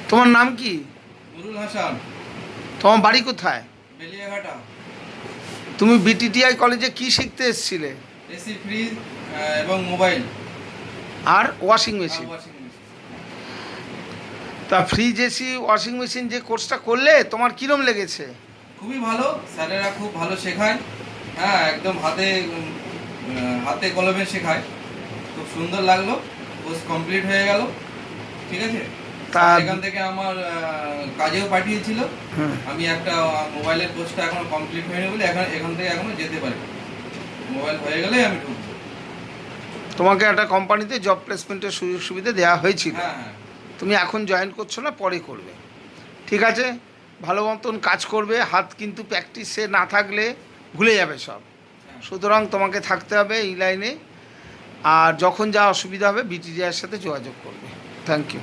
তোমার নাম কি? নুরুল হাসান। তোমার বাড়ি কোথায়? বেলিয়াঘাটা। তুমি বিটিটিআই কলেজে কি শিখতে এসেছিলে? এসি, ফ্রিজ এবং মোবাইল আর ওয়াশিং আর মেশিন। Washing machine. তা ফ্রিজ, এসি, ওয়াশিং মেশিন যে কোর্সটা করলে তোমার কিরম লেগেছে? খুবই ভালো, স্যারেরা খুব ভালো শেখায়। হ্যাঁ, একদম হাতে কলমে শেখায়। খুব সুন্দর লাগলো। কোর্স কমপ্লিট হয়ে গেল। ঠিক আছে। তা এখান থেকে আমার কাজেও পাঠিয়েছিল। হুম, আমি একটা মোবাইলের কোর্সটা এখনো কমপ্লিট হয়নি বলে এখান থেকে এখনো যেতে পারি। মোবাইল হয়ে গেলেই আমি ঢুকবো। তোমাকে একটা কোম্পানিতে জব প্লেসমেন্টের সুযোগ সুবিধা দেওয়া হয়েছিল। হ্যাঁ, হ্যাঁ। তুমি এখন জয়েন করছো না, পরে করবে। ঠিক আছে, ভালো মতন কাজ করবে। হাত কিন্তু প্র্যাকটিসে না থাকলে ভুলে যাবে সব। হ্যাঁ। সুতরাং তোমাকে থাকতে হবে এই লাইনে। আর যখন যা অসুবিধা হবে বিটিডিআর সাথে যোগাযোগ করবে। Thank you.